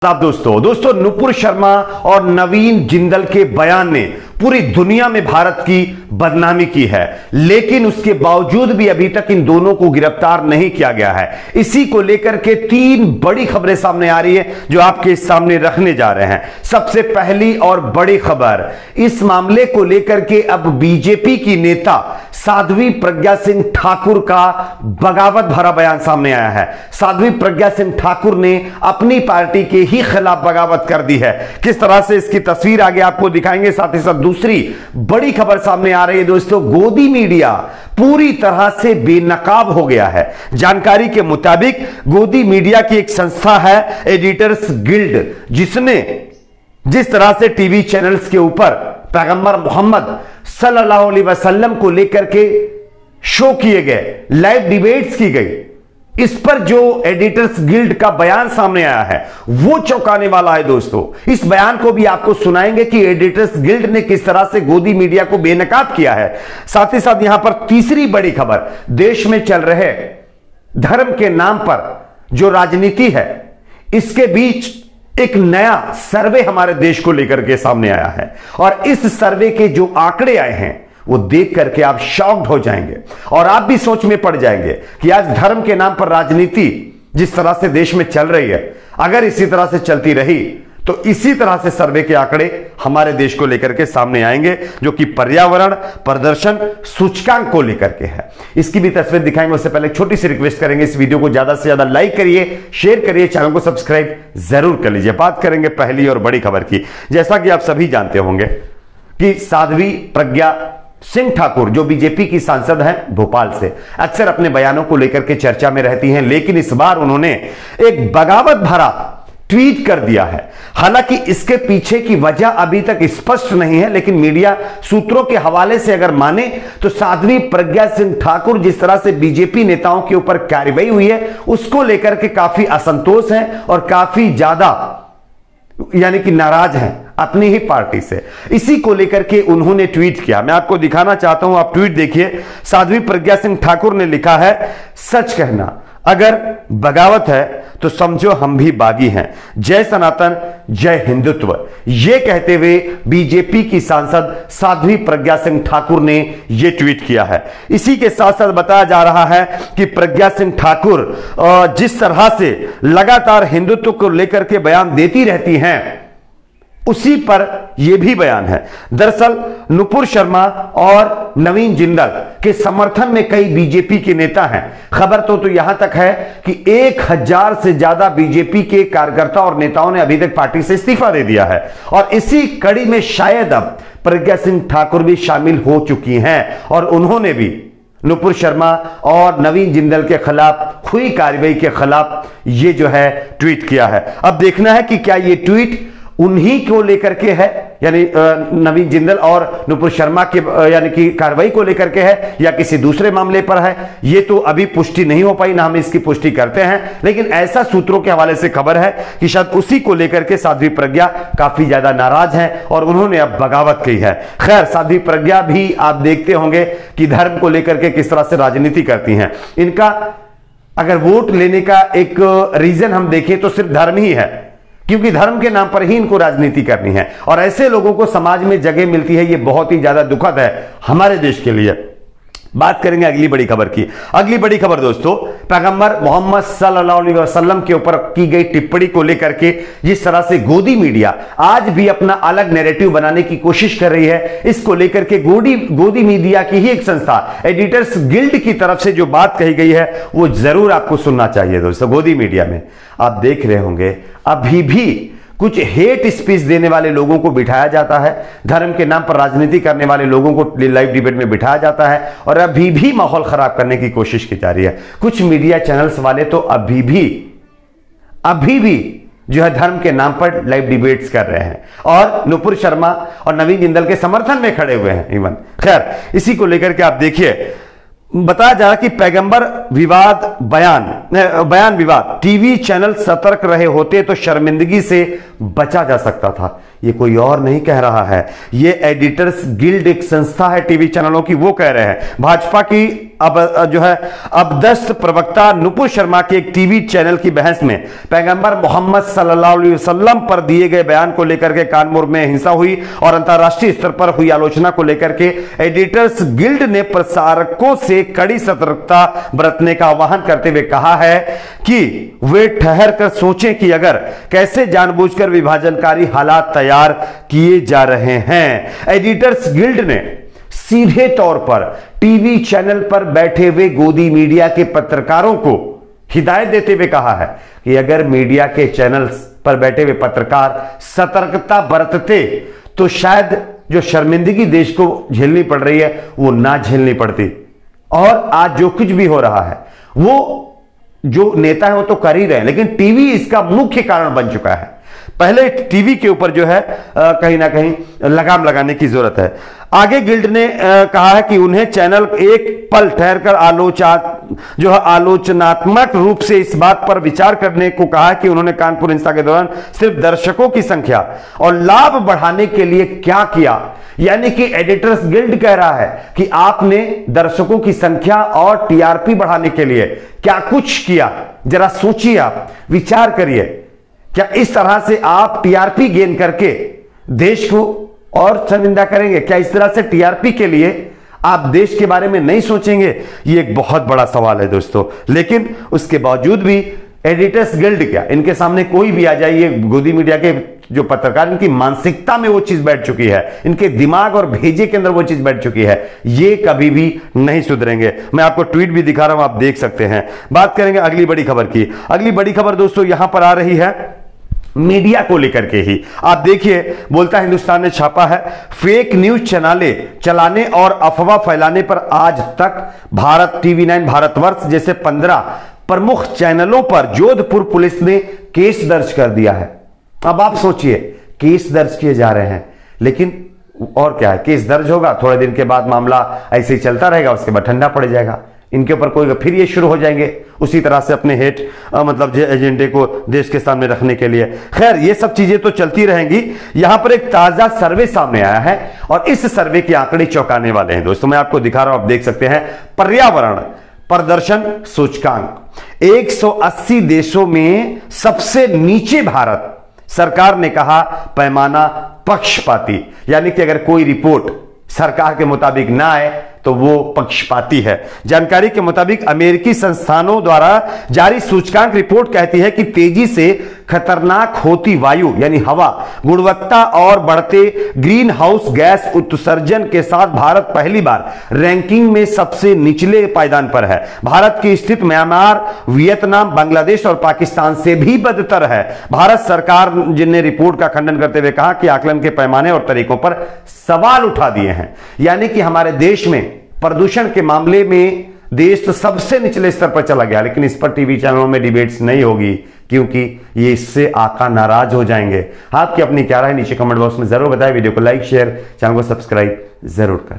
आप दोस्तों नुपुर शर्मा और नवीन जिंदल के बयान ने पूरी दुनिया में भारत की बदनामी की है, लेकिन उसके बावजूद भी अभी तक इन दोनों को गिरफ्तार नहीं किया गया है। इसी को लेकर के तीन बड़ी खबरें सामने आ रही है जो आपके सामने रखने जा रहे हैं। सबसे पहली और बड़ी खबर, इस मामले को लेकर के अब बीजेपी की नेता साध्वी प्रज्ञा सिंह ठाकुर का बगावत भरा बयान सामने आया है। साध्वी प्रज्ञा सिंह ठाकुर ने अपनी पार्टी के ही खिलाफ बगावत कर दी है। किस तरह से इसकी तस्वीर आगे आपको दिखाएंगे। साथ ही साथ दूसरी बड़ी खबर सामने आ रही है दोस्तों, गोदी मीडिया पूरी तरह से बेनकाब हो गया है। जानकारी के मुताबिक गोदी मीडिया की एक संस्था है एडिटर्स गिल्ड, जिसने जिस तरह से टीवी चैनल्स के ऊपर पैगंबर मोहम्मद सल्लल्लाहु अलैहि वसल्लम को लेकर के शो किए गए, लाइव डिबेट्स की गई, इस पर जो एडिटर्स गिल्ड का बयान सामने आया है वो चौंकाने वाला है दोस्तों। इस बयान को भी आपको सुनाएंगे कि एडिटर्स गिल्ड ने किस तरह से गोदी मीडिया को बेनकाब किया है। साथ ही साथ यहां पर तीसरी बड़ी खबर, देश में चल रहे धर्म के नाम पर जो राजनीति है, इसके बीच एक नया सर्वे हमारे देश को लेकर के सामने आया है और इस सर्वे के जो आंकड़े आए हैं वो देख करके आप शॉक्ड हो जाएंगे और आप भी सोच में पड़ जाएंगे कि आज धर्म के नाम पर राजनीति जिस तरह से देश में चल रही है, अगर इसी तरह से चलती रही तो इसी तरह से सर्वे के आंकड़े हमारे देश को लेकर के सामने आएंगे, जो कि पर्यावरण प्रदर्शन सूचकांक को लेकर के है। इसकी भी तस्वीर दिखाएंगे। उससे पहले छोटी सी रिक्वेस्ट करेंगे, इस वीडियो को ज्यादा से ज्यादा लाइक करिए, शेयर करिए, चैनल को सब्सक्राइब जरूर कर लीजिए। बात करेंगे पहली और बड़ी खबर की। जैसा कि आप सभी जानते होंगे कि साध्वी प्रज्ञा सिंह ठाकुर जो बीजेपी की सांसद हैं भोपाल से, अक्सर अपने बयानों को लेकर के चर्चा में रहती हैं, लेकिन इस बार उन्होंने एक बगावत भरा ट्वीट कर दिया है। हालांकि इसके पीछे की वजह अभी तक स्पष्ट नहीं है, लेकिन मीडिया सूत्रों के हवाले से अगर माने तो साध्वी प्रज्ञा सिंह ठाकुर जिस तरह से बीजेपी नेताओं के ऊपर कार्रवाई हुई है उसको लेकर के काफी असंतोष है और काफी ज्यादा यानी कि नाराज हैं अपनी ही पार्टी से। इसी को लेकर के उन्होंने ट्वीट किया। मैं आपको दिखाना चाहता हूं, आप ट्वीट देखिए। साध्वी प्रज्ञा सिंह ठाकुर ने लिखा है, सच कहना अगर बगावत है तो समझो हम भी बागी हैं। जय सनातन, जय हिंदुत्व। यह कहते हुए बीजेपी की सांसद साध्वी प्रज्ञा सिंह ठाकुर ने यह ट्वीट किया है। इसी के साथ साथ बताया जा रहा है कि प्रज्ञा सिंह ठाकुर जिस तरह से लगातार हिंदुत्व को लेकर के बयान देती रहती हैं, उसी पर यह भी बयान है। दरअसल नुपुर शर्मा और नवीन जिंदल के समर्थन में कई बीजेपी के नेता हैं। खबर तो यहां तक है कि 1000 से ज्यादा बीजेपी के कार्यकर्ता और नेताओं ने अभी तक पार्टी से इस्तीफा दे दिया है और इसी कड़ी में शायद अब प्रज्ञा सिंह ठाकुर भी शामिल हो चुकी हैं और उन्होंने भी नुपुर शर्मा और नवीन जिंदल के खिलाफ हुई कार्रवाई के खिलाफ ये जो है ट्वीट किया है। अब देखना है कि क्या ये ट्वीट उन्हीं को लेकर के है, यानी नवीन जिंदल और नुपुर शर्मा के यानी कि कार्रवाई को लेकर के है या किसी दूसरे मामले पर है। ये तो अभी पुष्टि नहीं हो पाई, ना हम इसकी पुष्टि करते हैं, लेकिन ऐसा सूत्रों के हवाले से खबर है कि शायद उसी को लेकर के साध्वी प्रज्ञा काफी ज्यादा नाराज हैं और उन्होंने अब बगावत की है। खैर, साध्वी प्रज्ञा भी आप देखते होंगे कि धर्म को लेकर के किस तरह से राजनीति करती हैं। इनका अगर वोट लेने का एक रीजन हम देखें तो सिर्फ धर्म ही है, क्योंकि धर्म के नाम पर ही इनको राजनीति करनी है और ऐसे लोगों को समाज में जगह मिलती है। ये बहुत ही ज्यादा दुखद है हमारे देश के लिए। बात करेंगे अगली बड़ी खबर की। अगली बड़ी खबर दोस्तों, पैगंबर मोहम्मद सल्लल्लाहु अलैहि वसल्लम के ऊपर की गई टिप्पणी को लेकर के जिस तरह से गोदी मीडिया आज भी अपना अलग नैरेटिव बनाने की कोशिश कर रही है, इसको लेकर के गोदी मीडिया की ही एक संस्था एडिटर्स गिल्ड की तरफ से जो बात कही गई है वो जरूर आपको सुनना चाहिए दोस्तों। गोदी मीडिया में आप देख रहे होंगे अभी भी कुछ हेट स्पीच देने वाले लोगों को बिठाया जाता है, धर्म के नाम पर राजनीति करने वाले लोगों को लाइव डिबेट में बिठाया जाता है और अभी भी माहौल खराब करने की कोशिश की जा रही है। कुछ मीडिया चैनल्स वाले तो अभी भी जो है धर्म के नाम पर लाइव डिबेट्स कर रहे हैं और नुपुर शर्मा और नवीन जिंदल के समर्थन में खड़े हुए हैं इवन। खैर, इसी को लेकर के आप देखिए, बताया जा रहा कि पैगंबर विवाद बयान विवाद, टीवी चैनल सतर्क रहे होते तो शर्मिंदगी से बचा जा सकता था। ये कोई और नहीं कह रहा है, ये एडिटर्स गिल्ड एक संस्था है टीवी चैनलों की, वो कह रहे हैं। भाजपा की अब जो है अबदस्त प्रवक्ता नुपुर शर्मा के एक टीवी चैनल की बहस में पैगंबर मोहम्मद सल्लल्लाहु अलैहि वसल्लम पर दिए गए बयान को लेकर के कानपुर में हिंसा हुई और अंतरराष्ट्रीय स्तर पर हुई आलोचना को लेकर के एडिटर्स गिल्ड ने प्रसारकों से कड़ी सतर्कता बरतने का आह्वान करते हुए कहा है कि वे ठहर कर सोचें कि अगर कैसे जानबूझकर विभाजनकारी हालात तैयार किए जा रहे हैं। एडिटर्स गिल्ड ने सीधे तौर पर टीवी चैनल पर बैठे हुए गोदी मीडिया के पत्रकारों को हिदायत देते हुए कहा है कि अगर मीडिया के चैनल्स पर बैठे हुए पत्रकार सतर्कता बरतते तो शायद जो शर्मिंदगी देश को झेलनी पड़ रही है वो ना झेलनी पड़ती। और आज जो कुछ भी हो रहा है वो जो नेता है वो तो कर ही रहे हैं, लेकिन टीवी इसका मुख्य कारण बन चुका है। पहले टीवी के ऊपर जो है कहीं ना कहीं लगाम लगाने की जरूरत है। आगे गिल्ड ने कहा है कि उन्हें चैनल एक पल ठहरकर आलोचनात्मक रूप से इस बात पर विचार करने को कहा कि उन्होंने कानपुर हिंसा के दौरान सिर्फ दर्शकों की संख्या और लाभ बढ़ाने के लिए क्या किया। यानी कि एडिटर्स गिल्ड कह रहा है कि आपने दर्शकों की संख्या और टीआरपी बढ़ाने के लिए क्या कुछ किया। जरा सोचिए, आप विचार करिए, क्या इस तरह से आप टीआरपी गेन करके देश को और शर्मिंदा करेंगे? क्या इस तरह से टीआरपी के लिए आप देश के बारे में नहीं सोचेंगे? ये एक बहुत बड़ा सवाल है दोस्तों। लेकिन उसके बावजूद भी एडिटर्स गिल्ड क्या, इनके सामने कोई भी आ जाए, ये गोदी मीडिया के जो पत्रकार, इनकी मानसिकता में वो चीज बैठ चुकी है, इनके दिमाग और भेजे के अंदर वो चीज बैठ चुकी है, ये कभी भी नहीं सुधरेंगे। मैं आपको ट्वीट भी दिखा रहा हूं, आप देख सकते हैं। बात करेंगे अगली बड़ी खबर की। अगली बड़ी खबर दोस्तों यहां पर आ रही है मीडिया को लेकर के ही। आप देखिए, बोलता हिंदुस्तान ने छापा है, फेक न्यूज चलाने और अफवाह फैलाने पर आज तक भारत टीवी 9, भारतवर्ष जैसे 15 प्रमुख चैनलों पर जोधपुर पुलिस ने केस दर्ज कर दिया है। अब आप सोचिए, केस दर्ज किए जा रहे हैं, लेकिन और क्या है, केस दर्ज होगा, थोड़े दिन के बाद मामला ऐसे ही चलता रहेगा, उसके बाद ठंडा पड़ जाएगा, इनके ऊपर कोई फिर ये शुरू हो जाएंगे उसी तरह से अपने हेट मतलब एजेंडे को देश के सामने रखने के लिए। खैर, ये सब चीजें तो चलती रहेंगी। यहां पर एक ताजा सर्वे सामने आया है और इस सर्वे के आंकड़े चौंकाने वाले हैं दोस्तों। मैं आपको दिखा रहा हूं, आप देख सकते हैं। पर्यावरण प्रदर्शन सूचकांक 180 देशों में सबसे नीचे भारत। सरकार ने कहा पैमाना पक्षपाती, यानी कि अगर कोई रिपोर्ट सरकार के मुताबिक ना आए तो वो पक्षपाती है। जानकारी के मुताबिक अमेरिकी संस्थानों द्वारा जारी सूचकांक रिपोर्ट कहती है कि तेजी से खतरनाक होती वायु यानी हवा गुणवत्ता और बढ़ते ग्रीन हाउस गैस उत्सर्जन के साथ भारत पहली बार रैंकिंग में सबसे निचले पायदान पर है। भारत की स्थिति म्यांमार, वियतनाम, बांग्लादेश और पाकिस्तान से भी बदतर है। भारत सरकार जिनने रिपोर्ट का खंडन करते हुए कहा कि आकलन के पैमाने और तरीकों पर सवाल उठा दिए हैं। यानी कि हमारे देश में प्रदूषण के मामले में देश तो सबसे निचले स्तर पर चला गया, लेकिन इस पर टीवी चैनलों में डिबेट्स नहीं होगी क्योंकि ये इससे आका नाराज हो जाएंगे। आपकी अपनी क्या राय नीचे कमेंट बॉक्स में जरूर बताएं। वीडियो को लाइक, शेयर, चैनल को सब्सक्राइब जरूर करें।